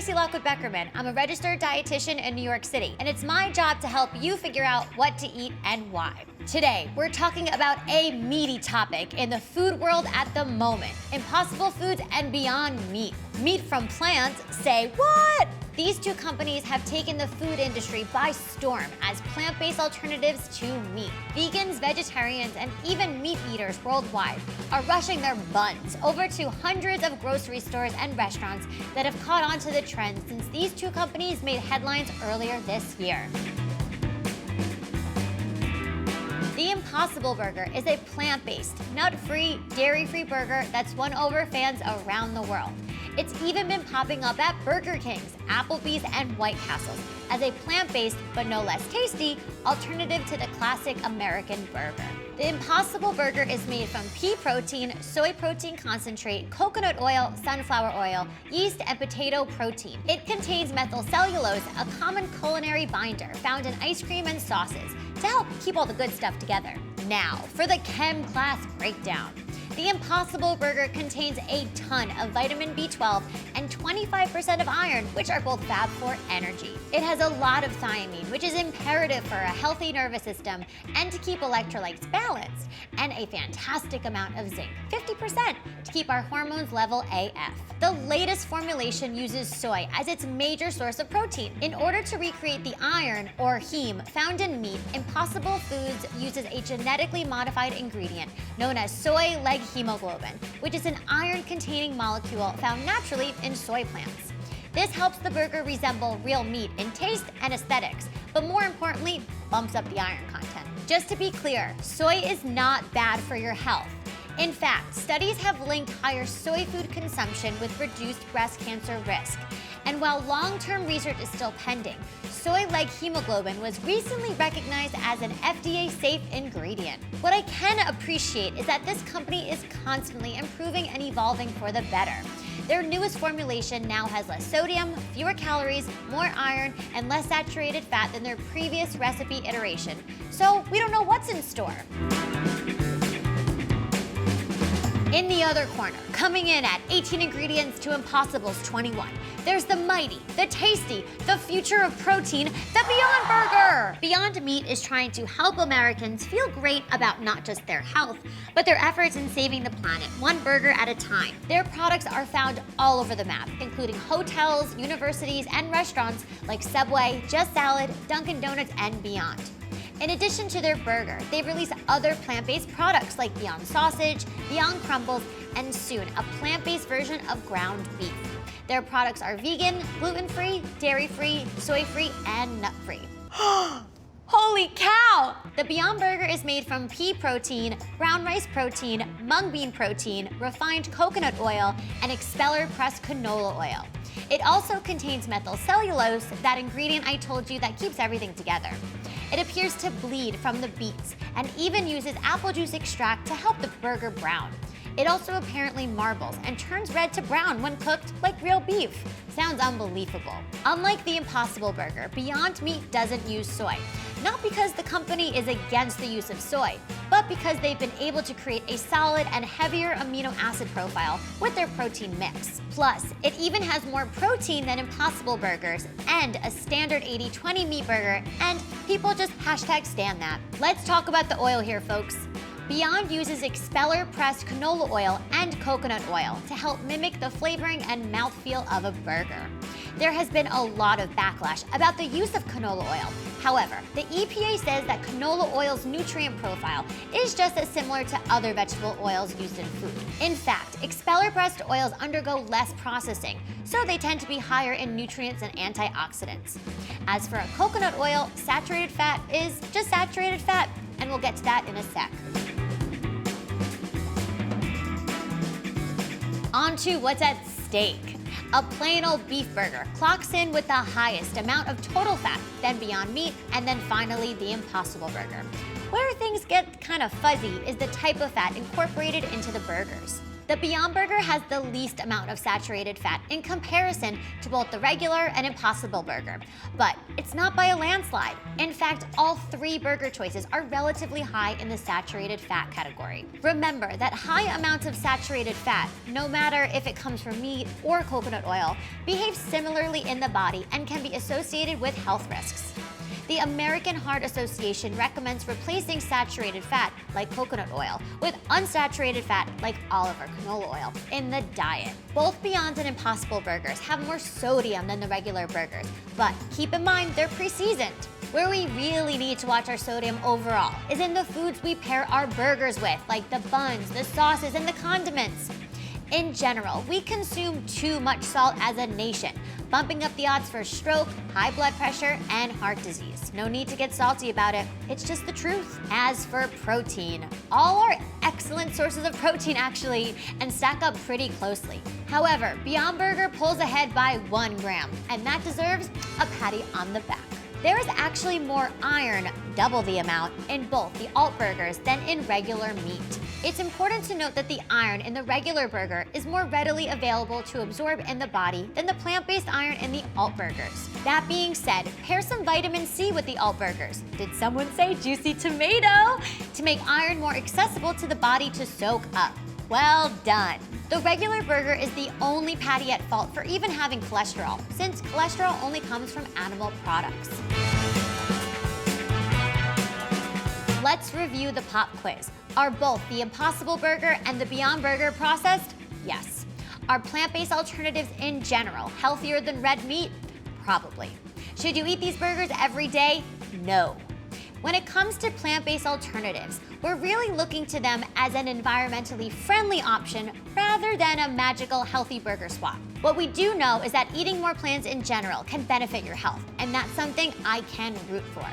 Tracy Lockwood-Beckerman. I'm a registered dietitian in New York City, and it's my job to help you figure out what to eat and why. Today, we're talking about a meaty topic in the food world at the moment: impossible foods and Beyond Meat. Meat from plants, say what? These two companies have taken the food industry by storm as plant-based alternatives to meat. Vegans, vegetarians, and even meat eaters worldwide are rushing their buns over to hundreds of grocery stores and restaurants that have caught on to the trend since these two companies made headlines earlier this year. The Impossible Burger is a plant-based, nut-free, dairy-free burger that's won over fans around the world. It's even been popping up at Burger King's, Applebee's, and White Castle's as a plant-based, but no less tasty, alternative to the classic American burger. The Impossible Burger is made from pea protein, soy protein concentrate, coconut oil, sunflower oil, yeast, and potato protein. It contains methylcellulose, a common culinary binder found in ice cream and sauces, to help keep all the good stuff together. Now, for the chem class breakdown. The Impossible Burger contains a ton of vitamin B12 and 25% of iron, which are both fab for energy. It has a lot of thiamine, which is imperative for a healthy nervous system and to keep electrolytes balanced, and a fantastic amount of zinc, 50%, to keep our hormones level AF. The latest formulation uses soy as its major source of protein. In order to recreate the iron, or heme, found in meat, Impossible Foods uses a genetically modified ingredient known as soy leg hemoglobin, which is an iron-containing molecule found naturally in soy plants. This helps the burger resemble real meat in taste and aesthetics, but more importantly, bumps up the iron content. Just to be clear, soy is not bad for your health. In fact, studies have linked higher soy food consumption with reduced breast cancer risk. And while long-term research is still pending, soy leg hemoglobin was recently recognized as an FDA-safe ingredient. What I can appreciate is that this company is constantly improving and evolving for the better. Their newest formulation now has less sodium, fewer calories, more iron, and less saturated fat than their previous recipe iteration. So we don't know what's in store. In the other corner, coming in at 18 ingredients to Impossible's 21, there's the mighty, the tasty, the future of protein, the Beyond Burger! Beyond Meat is trying to help Americans feel great about not just their health, but their efforts in saving the planet, one burger at a time. Their products are found all over the map, including hotels, universities, and restaurants like Subway, Just Salad, Dunkin' Donuts, and beyond. In addition to their burger, they've released other plant-based products like Beyond Sausage, Beyond Crumbles, and soon a plant-based version of ground beef. Their products are vegan, gluten-free, dairy-free, soy-free, and nut-free. Holy cow! The Beyond Burger is made from pea protein, brown rice protein, mung bean protein, refined coconut oil, and expeller pressed canola oil. It also contains methylcellulose, that ingredient I told you that keeps everything together. It appears to bleed from the beets and even uses apple juice extract to help the burger brown. It also apparently marbles and turns red to brown when cooked like real beef. Sounds unbelievable. Unlike the Impossible Burger, Beyond Meat doesn't use soy. Not because the company is against the use of soy, but because they've been able to create a solid and heavier amino acid profile with their protein mix. Plus, it even has more protein than Impossible Burgers and a standard 80-20 meat burger, and people just #stan that. Let's talk about the oil here, folks. Beyond uses expeller pressed canola oil and coconut oil to help mimic the flavoring and mouthfeel of a burger. There has been a lot of backlash about the use of canola oil. However, the EPA says that canola oil's nutrient profile is just as similar to other vegetable oils used in food. In fact, expeller pressed oils undergo less processing, so they tend to be higher in nutrients and antioxidants. As for a coconut oil, saturated fat is just saturated fat, and we'll get to that in a sec. On to what's at stake. A plain old beef burger clocks in with the highest amount of total fat, then Beyond Meat, and then finally the Impossible Burger. Where things get kind of fuzzy is the type of fat incorporated into the burgers. The Beyond Burger has the least amount of saturated fat in comparison to both the regular and Impossible Burger, but it's not by a landslide. In fact, all 3 burger choices are relatively high in the saturated fat category. Remember that high amounts of saturated fat, no matter if it comes from meat or coconut oil, behave similarly in the body and can be associated with health risks. The American Heart Association recommends replacing saturated fat, like coconut oil, with unsaturated fat, like olive or canola oil, in the diet. Both Beyond and Impossible Burgers have more sodium than the regular burgers, but keep in mind they're pre-seasoned. Where we really need to watch our sodium overall is in the foods we pair our burgers with, like the buns, the sauces, and the condiments. In general, we consume too much salt as a nation, bumping up the odds for stroke, high blood pressure, and heart disease. No need to get salty about it, it's just the truth. As for protein, all are excellent sources of protein actually, and stack up pretty closely. However, Beyond Burger pulls ahead by 1 gram, and that deserves a patty on the back. There is actually more iron, double the amount, in both the alt burgers than in regular meat. It's important to note that the iron in the regular burger is more readily available to absorb in the body than the plant-based iron in the alt burgers. That being said, pair some vitamin C with the alt burgers. Did someone say juicy tomato? To make iron more accessible to the body to soak up. Well done. The regular burger is the only patty at fault for even having cholesterol, since cholesterol only comes from animal products. Let's review the pop quiz. Are both the Impossible Burger and the Beyond Burger processed? Yes. Are plant-based alternatives in general healthier than red meat? Probably. Should you eat these burgers every day? No. When it comes to plant-based alternatives, we're really looking to them as an environmentally friendly option rather than a magical healthy burger swap. What we do know is that eating more plants in general can benefit your health, and that's something I can root for.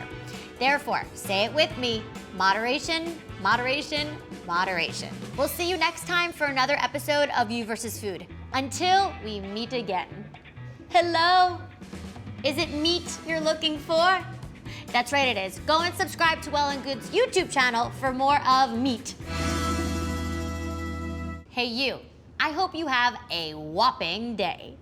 Therefore, say it with me, moderation, moderation, moderation. We'll see you next time for another episode of You vs. Food. Until we meet again. Hello? Is it meat you're looking for? That's right, it is. Go and subscribe to Well+Good's YouTube channel for more of meat. Hey you, I hope you have a whopping day.